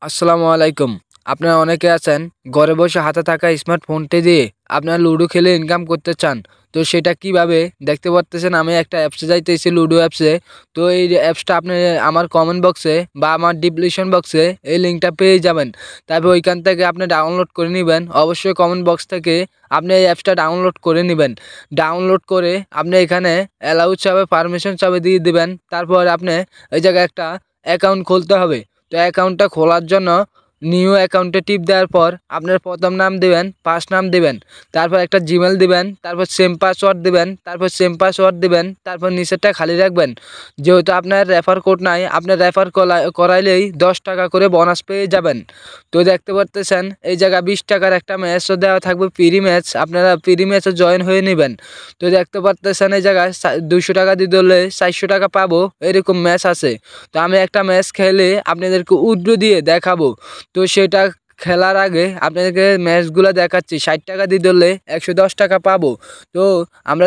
আসসালামু আলাইকুম। আপনারা অনেকে আছেন ঘরে বসে হাতে থাকা স্মার্টফোনটি দিয়ে আপনারা লুডো খেলে ইনকাম করতে চান। তো সেটা কিভাবে দেখতে পারতেছেন, আমি একটা অ্যাপসে যাইতেছি, লুডো অ্যাপসে। তো এই অ্যাপসটা আপনি আমার কমেন্ট বক্সে বা আমার ডিসক্রিপশন বক্সে এই লিঙ্কটা পেয়ে যাবেন। তারপর ওইখান থেকে আপনি ডাউনলোড করে নেবেন। অবশ্যই কমেন্ট বক্স থেকে আপনি এই অ্যাপসটা ডাউনলোড করে নেবেন। ডাউনলোড করে আপনি এখানে অ্যালাউ চাবে, পারমিশন চাবে দিয়ে দিবেন। তারপর আপনি এই জায়গায় একটা অ্যাকাউন্ট খুলতে হবে। তো অ্যাকাউন্টটা খোলার জন্য নিউ অ্যাকাউন্টে টিপ দেওয়ার পর আপনার প্রথম নাম দিবেন, ফার্স্ট নাম দিবেন, তারপর একটা জিমেল দিবেন, তারপর সেম পাসওয়ার্ড দিবেন, তারপর সেম পাসওয়ার্ড দিবেন, তারপর নিচেরটা খালি রাখবেন। যেহেতু আপনার রেফার কোড নাই, আপনার রেফার করাইলেই 10 টাকা করে বোনাস পেয়ে যাবেন। তো দেখতে পারতেছেন এই জায়গায় 20 টাকার একটা ম্যাচও দেওয়া থাকবে, ফ্রি ম্যাচ। আপনারা ফ্রি ম্যাচে জয়েন হয়ে নেবেন। তো দেখতে পারতেছেন এই জায়গায় 200 টাকা দিয়ে ধরলে 400 টাকা পাবো, এরকম ম্যাচ আছে। তো আমি একটা ম্যাচ খেলে আপনাদেরকে উইথড্র দিয়ে দেখাবো। তো সেটা খেলার আগে আপনাদেরকে ম্যাচগুলো দেখাচ্ছি। 60 টাকা দিয়ে ধরলে 110 টাকা পাবো। তো আমরা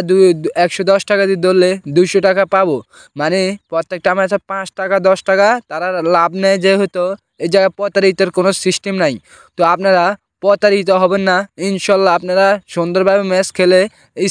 110 টাকা দিয়ে ধরলে 200 টাকা পাবো। মানে প্রত্যেকটা ম্যাচে 5 টাকা 10 টাকা তারা লাভ নেয়। যেহেতু এই জায়গায় প্রতারিতের কোনো সিস্টেম নাই, তো আপনারা প্রতারিত হবেন না ইনশাল্লাহ। আপনারা সুন্দরভাবে ম্যাচ খেলে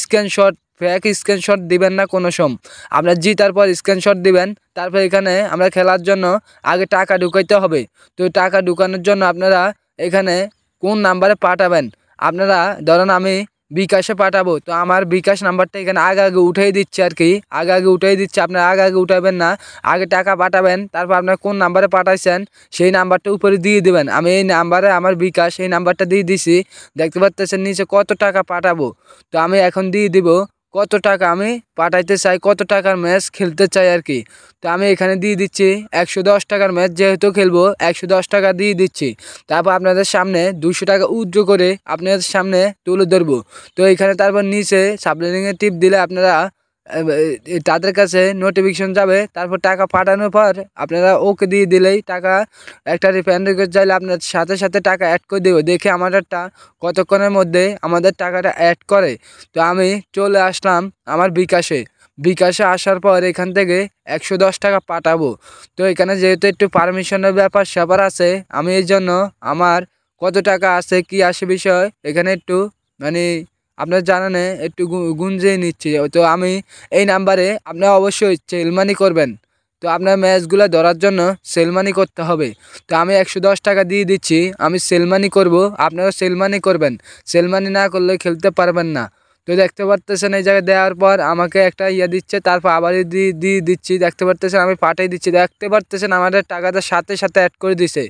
স্ক্রিনশট, ফেক স্ক্রিনশট দিবেন না কোনো সময়। আপনার জিতার পর স্ক্রিনশট দিবেন। তারপর এখানে আমরা খেলার জন্য আগে টাকা ঢুকাইতে হবে। তো টাকা ঢুকানোর জন্য আপনারা এখানে কোন নাম্বারে পাঠাবেন, আপনারা ধরেন আমি বিকাশে পাঠাবো, তো আমার বিকাশ নাম্বারটা এখানে আগে আগে উঠাই দিচ্ছে আর কি। আগে আগে উঠাই দিচ্ছে, আপনারা আগে আগে উঠাবেন না, আগে টাকা পাঠাবেন। তারপর আপনার কোন নাম্বারে পাঠাইছেন সেই নাম্বারটা উপরে দিয়ে দিবেন। আমি এই নাম্বারে আমার বিকাশ এই নাম্বারটা দিয়ে দিছি। দেখতে পাচ্ছেন নিচে কত টাকা পাঠাবো। তো আমি এখন দিয়ে দিব কত টাকা আমি পাঠাইতে চাই, কত টাকার ম্যাচ খেলতে চাই আর কি। তো আমি এখানে দিয়ে দিচ্ছি 110 টাকার ম্যাচ যেহেতু খেলবো, 110 টাকা দিয়ে দিচ্ছি। তারপর আপনাদের সামনে 200 টাকা উইথড্র করে আপনাদের সামনে তুলে ধরবো। তো এখানে তারপর নিচে সাবলেটিংয়ে টিপ দিলে আপনারা তাদের কাছে নোটিফিকেশন যাবে। তারপর টাকা পাঠানোর পর আপনারা ওকে দিয়ে দিলেই টাকা একটা রিফান্ড রিকোয়েস্ট চাইলে আপনার সাথে সাথে টাকা অ্যাড করে দেবো। দেখে আমাদেরটা কতক্ষণের মধ্যে আমাদের টাকাটা অ্যাড করে। তো আমি চলে আসলাম আমার বিকাশে। বিকাশে আসার পর এখান থেকে 110 টাকা পাঠাবো। তো এখানে যেহেতু একটু পারমিশনের ব্যাপার স্যাপার আছে, আমি এই জন্য আমার কত টাকা আছে কি আসে বিষয় এখানে একটু মানে আপনার জানানে একটু গুঞ্জিয়ে নিচ্ছি। তো আমি এই নাম্বারে আপনারা অবশ্যই সেল মানি করবেন। তো আপনার ম্যাচগুলো ধরার জন্য সেল মানি করতে হবে। তো আমি 110 টাকা দিয়ে দিচ্ছি, আমি সেল মানি করবো, আপনারা সেল মানি করবেন। সেল মানি না করলে খেলতে পারবেন না। তো দেখতে পারতেছেন এই জায়গায় দেওয়ার পর আমাকে একটা ইয়ে দিচ্ছে, তারপর আবার দিয়ে দিচ্ছি। দেখতে পারতেছেন আমি পাঠিয়ে দিচ্ছি। দেখতে পারতেছেন আমাদের টাকাটা সাথে সাথে অ্যাড করে দিছে।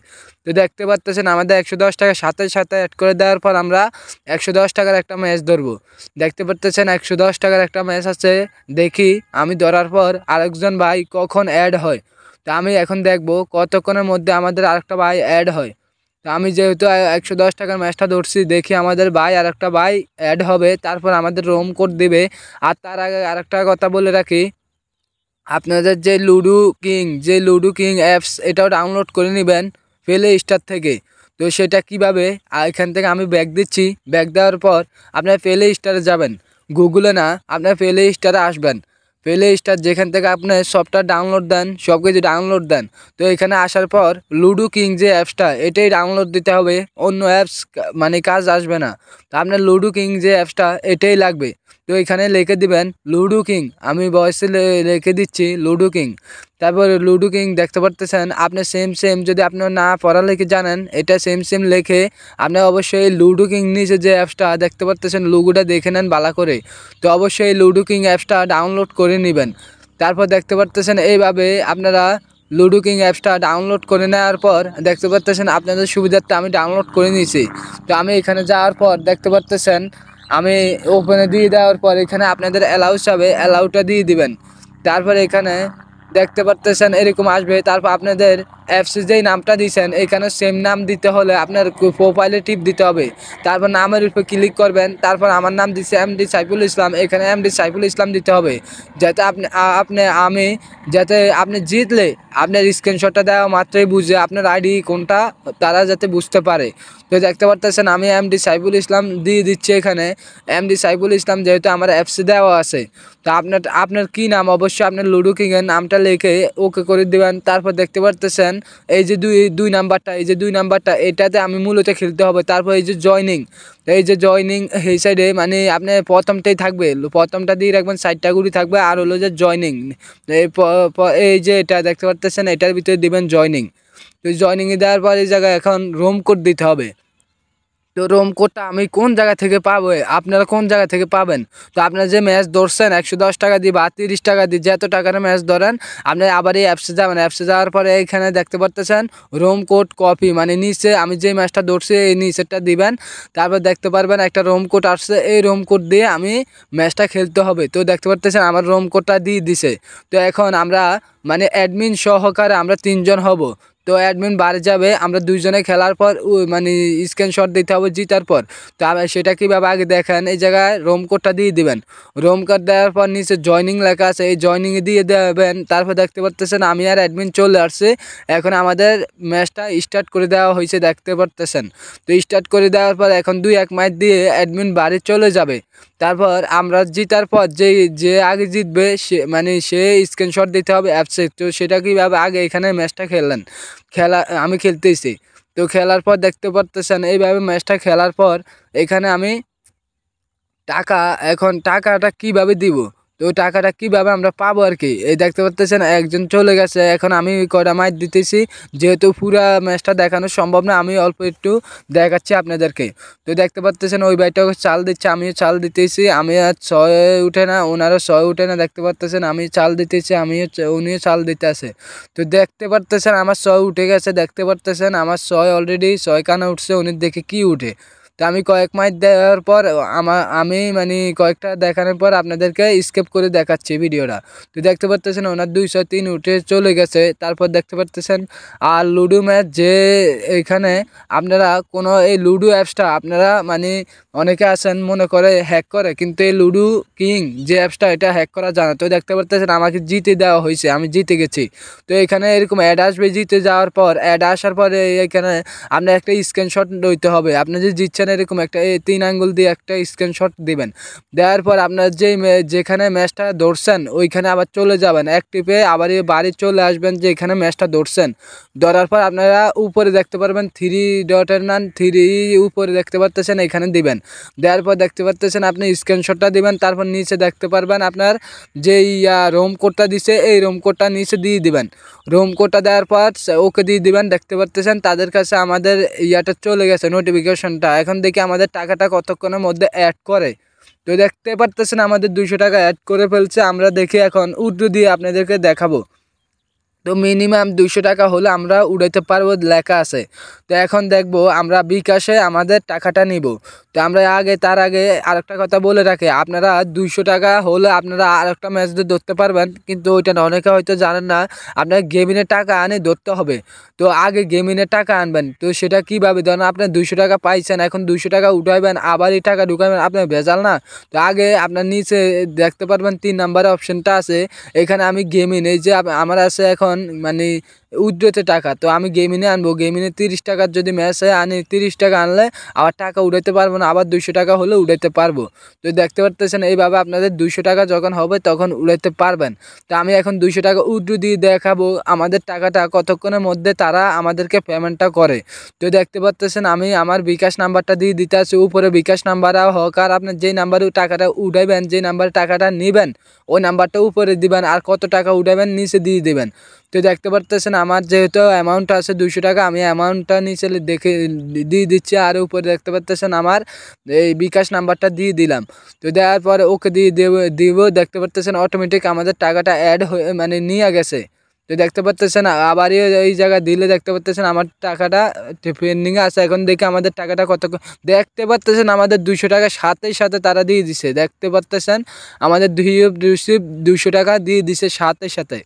তো দেখতে পারতেছেন আমাদের 110 টাকা সাথে সাথে অ্যাড করে দেওয়ার পর আমরা 110 টাকার একটা ম্যাচ ধরবো। দেখতে পারতেছেন 110 টাকার একটা ম্যাচ আছে। দেখি আমি ধরার পর আরেকজন ভাই কখন অ্যাড হয়। তো আমি এখন দেখবো কতক্ষণের মধ্যে আমাদের আরেকটা ভাই অ্যাড হয়। তো আমি যেহেতু 110 টাকার ম্যাচটা ধরছি, দেখি আমাদের ভাই আর একটা ভাই অ্যাড হবে, তারপর আমাদের রোম কোড দিবে। আর তার আগে আরেকটা কথা বলে রাখি, আপনাদের যে লুডো কিং অ্যাপস এটাও ডাউনলোড করে নেবেন প্লে স্টোর থেকে। তো সেটা কিভাবে, এখান থেকে আমি ব্যাক দিচ্ছি। ব্যাক দেওয়ার পর আপনার প্লে স্টোরে যাবেন, গুগলে না, আপনার প্লে স্টোরে আসবেন। প্লে স্টোর যেখান থেকে আপনি সফটওয়্যার ডাউনলোড দেন, সব কিছু ডাউনলোড দেন। তো এখানে আসার পর লুডো কিং যে অ্যাপসটা এটাই ডাউনলোড দিতে হবে, অন্য অ্যাপস মানে কাজ আসবে না। তো আপনার লুডো কিং যে অ্যাপসটা এটাই লাগবে। তো এখানে লিখে দিবেন লুডো কিং, আমি ভয়েসে লিখে দিচ্ছি লুডো কিং। তারপরে লুডো কিং দেখতে পারতেছেন আপনি সেম যদি আপনার না পড়ালেখে জানেন, এটা সেম লিখে আপনি অবশ্যই লুডো কিং নিচে যে অ্যাপসটা দেখতে পারতেছেন লোগোটা দেখে নেন ভালো করে। তো অবশ্যই লুডো কিং অ্যাপসটা ডাউনলোড করে নেবেন। তারপর দেখতে পারতেছেন এইভাবে আপনারা লুডো কিং অ্যাপসটা ডাউনলোড করে নেওয়ার পর দেখতে পারতেছেন আপনাদের সুবিধার্থে আমি ডাউনলোড করে নিয়েছি। তো আমি এখানে যাওয়ার পর দেখতে পারতেছেন আমি ওপেনে দিয়ে দেওয়ার পর এখানে আপনাদের অ্যালাউ চাবে, অ্যালাউটা দিয়ে দিবেন। তারপর এখানে দেখতে পারতেছেন এরকম আসবে। তারপর আপনাদের অ্যাপসে যেই নামটা দিয়েছেন এখানে সেম নাম দিতে হলে আপনার প্রোফাইলে টিপ দিতে হবে। তারপর নামের উপর ক্লিক করবেন। তারপর আমার নাম দিচ্ছে এমডি সাইফুল ইসলাম, এখানে এমডি সাইফুল ইসলাম দিতে হবে। যাতে যাতে আপনি জিতলে আপনার স্ক্রিনশটটা দেওয়া মাত্রই বুঝে আপনার আইডি কোনটা, তারা যাতে বুঝতে পারে। তো দেখতে পারতেছেন আমি এমডি সাইফুল ইসলাম দিয়ে দিচ্ছি। এখানে এমডি সাইফুল ইসলাম যেহেতু আমার অ্যাপসে দেওয়া আছে। তো আপনার কী নাম, অবশ্যই আপনার লুডো কিংয়ের নামটা লিখে ওকে করে দিবেন। তারপর দেখতে পারতেছেন এই যে দুই নাম্বারটা এটাতে আমি মূলত খেলতে হবে। তারপর এই যে জয়নিং এই সাইডে মানে আপনি প্রথমটাই থাকবে, প্রথমটা দিয়ে রাখবেন, 4টা গুলি থাকবে আর হলো যে জয়নিং, এই যে এটা দেখতে পারতেছেন এটার ভিতরে দিবেন জয়নিং। তো জয়নিংয়ে দেওয়ার পর এই জায়গায় এখন রোম কোড দিতে হবে। তো রোম কোডটা আমি কোন জায়গা থেকে পাবো, আপনারা কোন জায়গা থেকে পাবেন? তো আপনারা যে ম্যাচ ধরছেন 110 টাকা দিয়ে বা 30 টাকা দিয়ে যত টাকার ম্যাচ ধরেন, আপনি আবার এই অ্যাপসে যাবেন। অ্যাপসে যাওয়ার পরে এইখানে দেখতে পারতেছেন রোম কোড কপি, মানে নিচে আমি যে ম্যাচটা ধরছি এই নিচেরটা দিবেন। তারপর দেখতে পারবেন একটা রোম কোড আসছে, এই রোম কোড দিয়ে আমি ম্যাচটা খেলতে হবে। তো দেখতে পারতেছেন আমার রোম কোডটা দিয়ে দিছে। তো এখন আমরা মানে অ্যাডমিন সহকারে আমরা 3 জন হব। তো অ্যাডমিন বাড়ি যাবে, আমরা 2 জনে খেলার পর মানে স্ক্রিনশট দিতে হবে জিতার পর। তো সেটা কীভাবে আগে দেখেন, এই জায়গায় রোম কোডটা দিয়ে দিবেন। রোম কোড দেওয়ার পর নিচে জয়নিং লেখা আছে, এই জয়নিংয়ে দিয়ে দেবেন। তারপর দেখতে পারতেছেন আমি আর অ্যাডমিন চলে আসছে। এখন আমাদের ম্যাচটা স্টার্ট করে দেওয়া হয়েছে দেখতে পারতেছেন। তো স্টার্ট করে দেওয়ার পর এখন 2-1 ম্যাচ দিয়ে অ্যাডমিন বাড়ি চলে যাবে। তারপর আমরা জিতার পর যে আগে জিতবে সে স্ক্রিনশট দিতে হবে অ্যাপসে। তো সেটা কীভাবে আগে এখানে ম্যাচটা আমি খেলতেছি। তো খেলার পর দেখতে পারতেছেন এইভাবে ম্যাচটা খেলার পর এখানে আমি এখন টাকাটা কিভাবে দিব, তো ওই টাকাটা কিভাবে আমরা পাবো আর কি। এই দেখতে পারতেছেন একজন চলে গেছে, এখন আমি কয়টা ম্যাচ দিতেছি, যেহেতু পুরা ম্যাচটা দেখানো সম্ভব না আমি অল্প একটু দেখাচ্ছি আপনাদেরকে। তো দেখতে পারতেছেন ওই ভাইটা চাল দিচ্ছে, আমিও চাল দিতেছি, আমি আর 6 উঠে না, ওনারও 6 উঠে না। দেখতে পারতেছেন আমি চাল দিতেছি, উনিও চাল দিতে আছে। তো দেখতে পারতেছেন আমার 6 উঠে গেছে, দেখতে পারতেছেন আমার 6 অলরেডি 6 কানা উঠছে, উনি দেখে কি উঠে। তো আমি কয়েক ম্যাচ দেওয়ার পর আমি মানে কয়েকটা দেখানোর পর আপনাদেরকে স্কিপ করে দেখাচ্ছি ভিডিওটা। তো দেখতে পারতেছেন ওনার 203 উঠে চলে গেছে। তারপর দেখতে পারতেছেন আর লুডো ম্যাচ যে এখানে আপনারা কোনো এই লুডো অ্যাপসটা আপনারা মানে অনেকে আছেন মনে করে হ্যাক করে, কিন্তু এই লুডো কিং যে অ্যাপসটা এটা হ্যাক করা জানা। তো দেখতে পারতেছেন আমাকে জিতে দেওয়া হয়েছে, আমি জিতে গেছি। তো এখানে এরকম অ্যাড আসবে, জিতে যাওয়ার পর অ্যাড আসার পরে এখানে আপনার একটা স্ক্রিনশট লইতে হবে। আপনি যে জিতছেন এরকম একটা 3 আঙ্গুল দিয়ে একটা স্ক্রিনশট দিবেন। দেওয়ার পর আপনার যেখানে ম্যাচটা ধরছেন ওইখানে আবার চলে যাবেন, এক টিপে আবার বাড়ি চলে আসবেন যে এখানে ম্যাচটা ধরছেন। ধরার পর আপনারা উপরে দেখতে পারবেন 3 ডটের নাম 3 উপরে দেখতে পারতেছেন, এখানে দিবেন। দেওয়ার পর দেখতে পারতেছেন আপনি স্ক্রিনশটটা দিবেন। তারপর নিচে দেখতে পারবেন আপনার যে রোম কোডটা দিছে এই রোম কোডটা নিচে দিয়ে দিবেন। রোম কোডটা দেওয়ার পর ওকে দিয়ে দিবেন। দেখতে পারতেছেন তাদের কাছে আমাদের ইয়াটা চলে গেছে নোটিফিকেশনটা। এখন দেখি আমাদের টাকাটা কতক্ষণের মধ্যে অ্যাড করে। তো দেখতে পারতেছেন আমাদের 200 টাকা অ্যাড করে ফেলছে। আমরা দেখি এখন উইথড্র দিয়ে আপনাদেরকে দেখাবো। তো মিনিমাম 200 টাকা হলে আমরা উড়াইতে পারবো লেখা আছে। তো এখন দেখব আমরা বিকাশে আমাদের টাকাটা নিব। তো আমরা তার আগে আরেকটা কথা বলে রাখি, আপনারা 200 টাকা হলে আপনারা আরেকটা ম্যাচ দিয়ে ধরতে পারবেন, কিন্তু ওইটা অনেকে হয়তো জানেন না। আপনার গেমিনের টাকা আনে ধরতে হবে। তো আগে গেমিনের টাকা আনবেন। তো সেটা কীভাবে, ধরেন আপনি 200 টাকা পাইছেন, এখন 200 টাকা উঠাইবেন আবার এই টাকা ঢুকাবেন, আপনার ভেজাল না। তো আগে আপনার নিচে দেখতে পারবেন 3 নাম্বারে অপশনটা আছে, এখানে আমি গেমিন এই যে আমার আছে এখন মানে উইথড্রতে টাকা। তো আমি গেমিনে আনবো, গেমিনে 30 টাকার যদি ম্যাচে আনি 30 টাকা আনলে আবার টাকা উঠাইতে পারবো না, আবার 200 টাকা হলে উঠাইতে পারবো। তো দেখতে পারতেছেন এইভাবে আপনাদের 200 টাকা যখন হবে তখন উঠাইতে পারবেন। তো আমি এখন 200 টাকা উইথড্র দিয়ে দেখাবো আমাদের টাকাটা কতক্ষণের মধ্যে তারা আমাদেরকে পেমেন্টটা করে। তো দেখতে পারতেছেন আমি আমার বিকাশ নাম্বারটা দিয়ে দিতে আছি, উপরে বিকাশ নাম্বার হোক আর আপনার যেই নাম্বারে টাকাটা উঠাইবেন, যেই নাম্বারে টাকাটা নেবেন ওই নাম্বারটা উপরে দিবেন, আর কত টাকা উঠাবেন নিচে দিয়ে দিবেন। তো দেখতে পারতেছেন আমার যেহেতু অ্যামাউন্ট আছে 200 টাকা, আমি অ্যামাউন্টটা নিচে দেখে দিয়ে দিচ্ছি, আর উপরে দেখতে পারতেছেন আমার এই বিকাশ নাম্বারটা দিয়ে দিলাম। তো দেওয়ার পরে ওকে দিব। দেখতে পারতেছেন অটোমেটিক আমাদের টাকাটা অ্যাড হয়ে মানে নিয়ে গেছে। তো দেখতে পারতেছেন আবার এই জায়গায় দিলে দেখতে পারতেছেন আমার টাকাটা পেন্ডিংয়ে আছে। এখন দেখে আমাদের টাকাটা কত, দেখতে পারতেছেন আমাদের 200 টাকা সাথে সাথে তারা দিয়ে দিছে। দেখতে পারতেছেন আমাদের 200 টাকা দিয়ে দিছে সাথে সাথে।